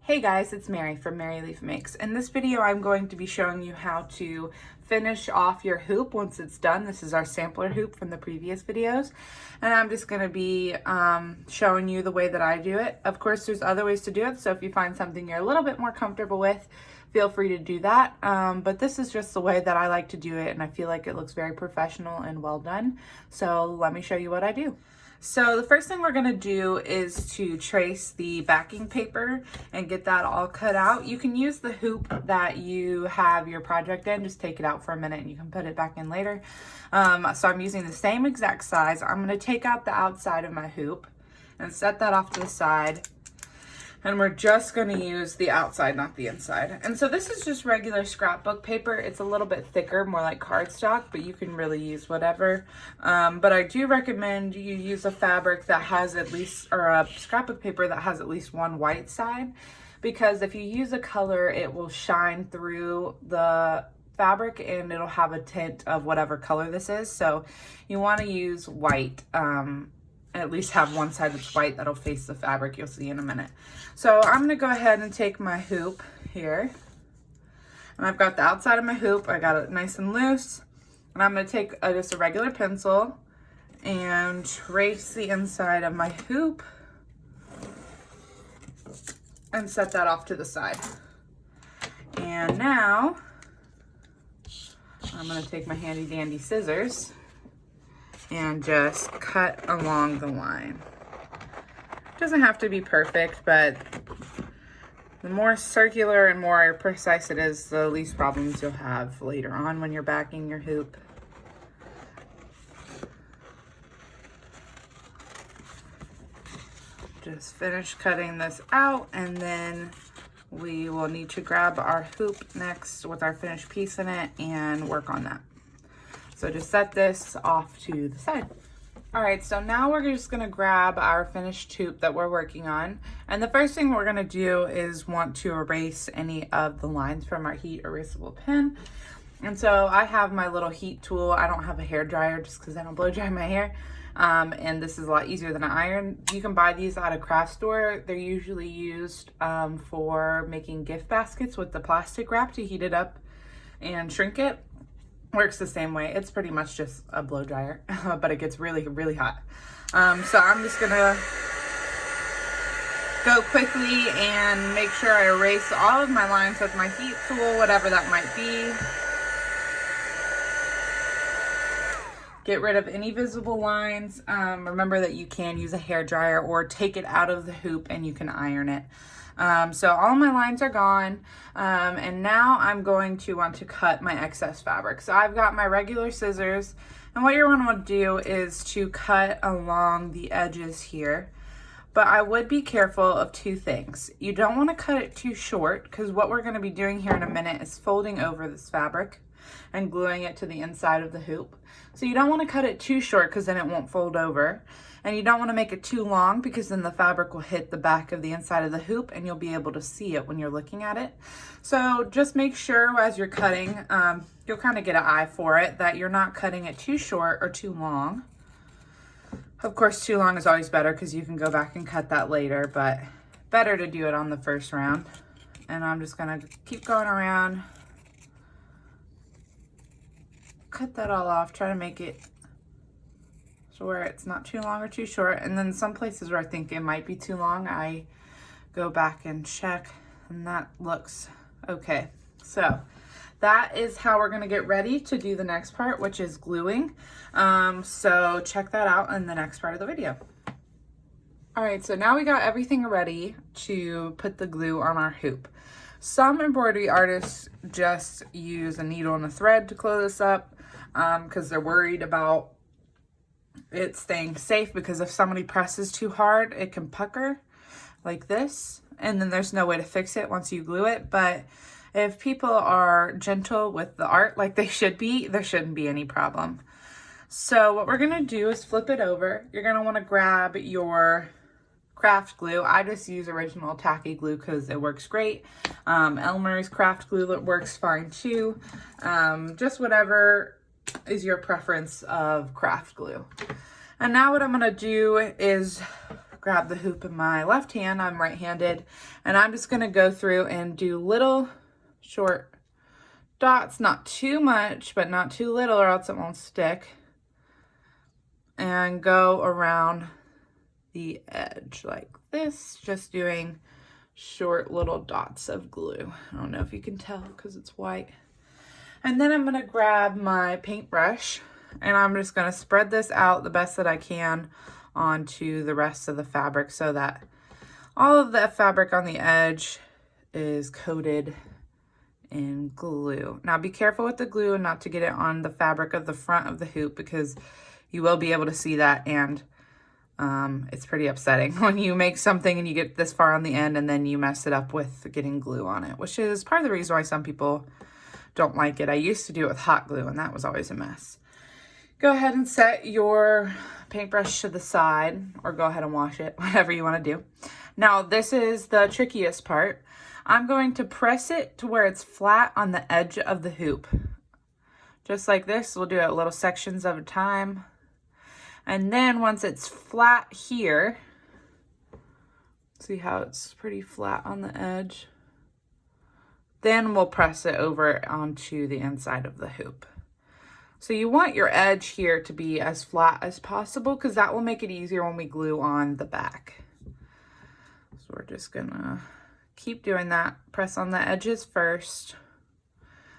Hey guys, it's Mary from Mary Leaf Makes. In this video, I'm going to be showing you how to finish off your hoop once it's done. This is our sampler hoop from the previous videos. And I'm just going to be showing you the way that I do it. Of course, there's other ways to do it. So if you find something you're a little bit more comfortable with, feel free to do that. But this is just the way that I like to do it. And I feel like it looks very professional and well done. So let me show you what I do. So the first thing we're going to do is to trace the backing paper and get that all cut out. You can use the hoop that you have your project in, just take it out for a minute and you can put it back in later. So I'm using the same exact size. I'm going to take out the outside of my hoop and set that off to the side. And we're just going to use the outside, not the inside. And so this is just regular scrapbook paper. It's a little bit thicker, more like cardstock, but you can really use whatever. But I do recommend you use a fabric that has at least, or a scrapbook paper that has at least one white side, because if you use a color, it will shine through the fabric and it'll have a tint of whatever color this is. So you want to use white. At least have one side that's white that'll face the fabric. You'll see in a minute. So I'm going to go ahead and take my hoop here, and I've got the outside of my hoop. I got it nice and loose, and I'm going to take just a regular pencil and trace the inside of my hoop and set that off to the side. And now I'm going to take my handy dandy scissors and just cut along the line. It doesn't have to be perfect, but the more circular and more precise it is, the least problems you'll have later on when you're backing your hoop. Just finish cutting this out, and then we will need to grab our hoop next with our finished piece in it and work on that. So just set this off to the side. All right, so now we're just gonna grab our finished hoop that we're working on. And the first thing we're gonna do is want to erase any of the lines from our heat erasable pen. And so I have my little heat tool. I don't have a hair dryer just because I don't blow dry my hair. And this is a lot easier than an iron. You can buy these at a craft store. They're usually used for making gift baskets with the plastic wrap to heat it up and shrink it. Works the same way. It's pretty much just a blow dryer, but it gets really, really hot. So I'm just gonna go quickly and make sure I erase all of my lines with my heat tool, whatever that might be. Get rid of any visible lines. Remember that you can use a hair dryer or take it out of the hoop and you can iron it. So all my lines are gone, and now I'm going to want to cut my excess fabric. So I've got my regular scissors, and what you're going to want to do is to cut along the edges here. But I would be careful of two things. You don't want to cut it too short, because what we're going to be doing here in a minute is folding over this fabric and gluing it to the inside of the hoop. So you don't want to cut it too short because then it won't fold over. And you don't want to make it too long because then the fabric will hit the back of the inside of the hoop and you'll be able to see it when you're looking at it. So just make sure as you're cutting, you'll kind of get an eye for it, that you're not cutting it too short or too long. Of course, too long is always better because you can go back and cut that later, but better to do it on the first round. And I'm just going to keep going around. Cut that all off, try to make it so where it's not too long or too short. And then some places where I think it might be too long, I go back and check, and that looks okay. So that is how we're gonna get ready to do the next part, which is gluing. So check that out in the next part of the video. All right, so now we got everything ready to put the glue on our hoop. Some embroidery artists just use a needle and a thread to close this up because they're worried about it staying safe, because if somebody presses too hard, it can pucker like this, and then there's no way to fix it once you glue it. But if people are gentle with the art like they should be, there shouldn't be any problem. So what we're gonna do is flip it over. You're gonna wanna grab your craft glue. I just use original tacky glue because it works great. Elmer's craft glue, that works fine too. Just whatever is your preference of craft glue. And now what I'm gonna do is grab the hoop in my left hand. I'm right-handed, and I'm just gonna go through and do little short dots, not too much, but not too little or else it won't stick, and go around the edge like this, just doing short little dots of glue. I don't know if you can tell because it's white. And then I'm gonna grab my paintbrush and I'm just gonna spread this out the best that I can onto the rest of the fabric so that all of the fabric on the edge is coated in glue. Now be careful with the glue and not to get it on the fabric of the front of the hoop because you will be able to see that, and it's pretty upsetting when you make something and you get this far on the end and then you mess it up with getting glue on it, which is part of the reason why some people don't like it. I used to do it with hot glue and that was always a mess. Go ahead and set your paintbrush to the side, or go ahead and wash it, whatever you want to do. Now this is the trickiest part. I'm going to press it to where it's flat on the edge of the hoop. Just like this, we'll do it little sections at a time. And then once it's flat here, see how it's pretty flat on the edge? Then we'll press it over onto the inside of the hoop. So you want your edge here to be as flat as possible because that will make it easier when we glue on the back. So we're just gonna keep doing that. Press on the edges first.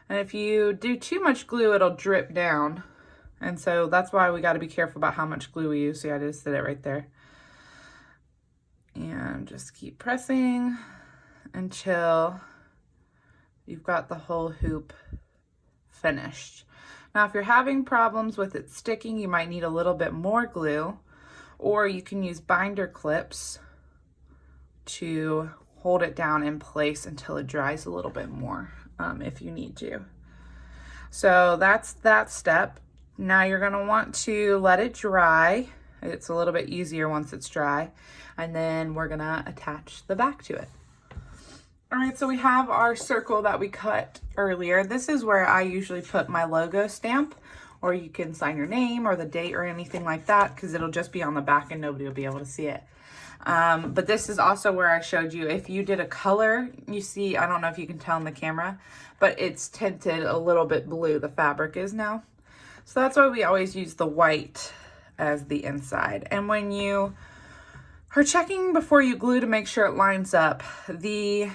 And if you do too much glue, it'll drip down. And so that's why we got to be careful about how much glue we use. See, I just did it right there. And just keep pressing until you've got the whole hoop finished. Now, if you're having problems with it sticking, you might need a little bit more glue, or you can use binder clips to hold it down in place until it dries a little bit more, if you need to. So that's that step. Now you're gonna want to let it dry. It's a little bit easier once it's dry. And then we're gonna attach the back to it. All right, so we have our circle that we cut earlier. This is where I usually put my logo stamp, or you can sign your name or the date or anything like that, because it'll just be on the back and nobody will be able to see it. But this is also where I showed you, if you did a color, you see, I don't know if you can tell in the camera, but it's tinted a little bit blue, the fabric is now. So that's why we always use the white as the inside. And when you are checking before you glue to make sure it lines up, the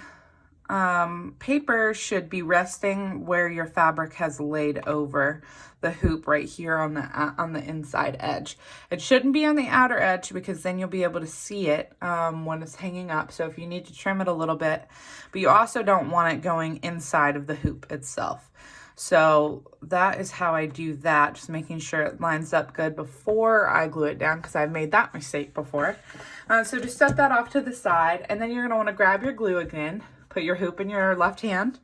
paper should be resting where your fabric has laid over the hoop right here on the inside edge. It shouldn't be on the outer edge because then you'll be able to see it when it's hanging up. So if you need to trim it a little bit, but you also don't want it going inside of the hoop itself. So that is how I do that, just making sure it lines up good before I glue it down, because I've made that mistake before. So just set that off to the side, and then you're going to want to grab your glue again, put your hoop in your left hand,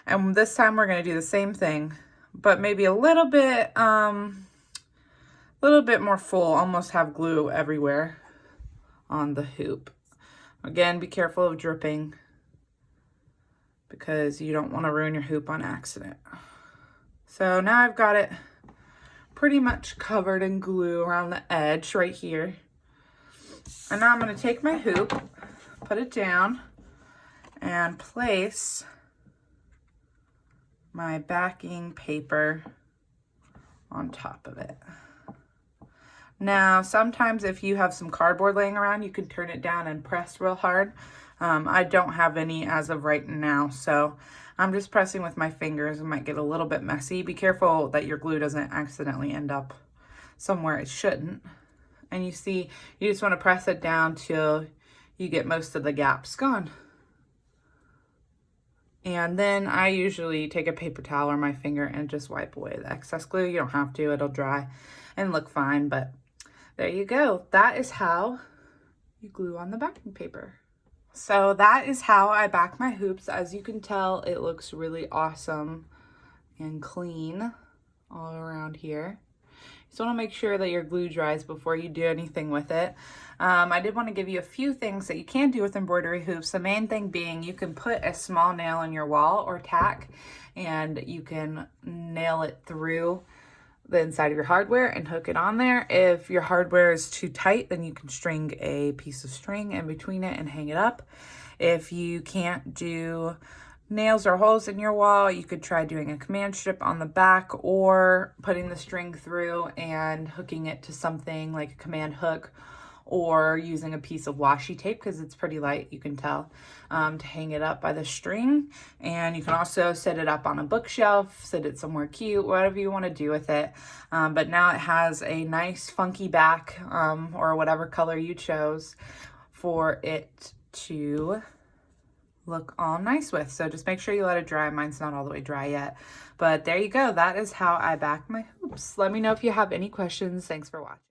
and this time we're going to do the same thing, but maybe a little bit more full, almost have glue everywhere on the hoop. Again, be careful of dripping because you don't want to ruin your hoop on accident. So now I've got it pretty much covered in glue around the edge right here. And now I'm going to take my hoop, put it down, and place my backing paper on top of it. Now, sometimes if you have some cardboard laying around, you can turn it down and press real hard. I don't have any as of right now, so I'm just pressing with my fingers. It might get a little bit messy. Be careful that your glue doesn't accidentally end up somewhere it shouldn't. And you see, you just want to press it down till you get most of the gaps gone. And then I usually take a paper towel or my finger and just wipe away the excess glue. You don't have to, it'll dry and look fine, but there you go. That is how you glue on the backing paper. So that is how I back my hoops. As you can tell, it looks really awesome and clean all around here. You just want to make sure that your glue dries before you do anything with it. I did want to give you a few things that you can do with embroidery hoops. The main thing being you can put a small nail in your wall or tack, and you can nail it through the inside of your hardware and hook it on there. If your hardware is too tight, then you can string a piece of string in between it and hang it up. If you can't do nails or holes in your wall, you could try doing a command strip on the back or putting the string through and hooking it to something like a command hook, or using a piece of washi tape, because it's pretty light, you can tell, to hang it up by the string. And you can also set it up on a bookshelf, set it somewhere cute, whatever you want to do with it. But now it has a nice funky back, or whatever color you chose for it to look all nice with. So just make sure you let it dry. Mine's not all the way dry yet, but there you go. That is how I back my hoops. Let me know if you have any questions. Thanks for watching.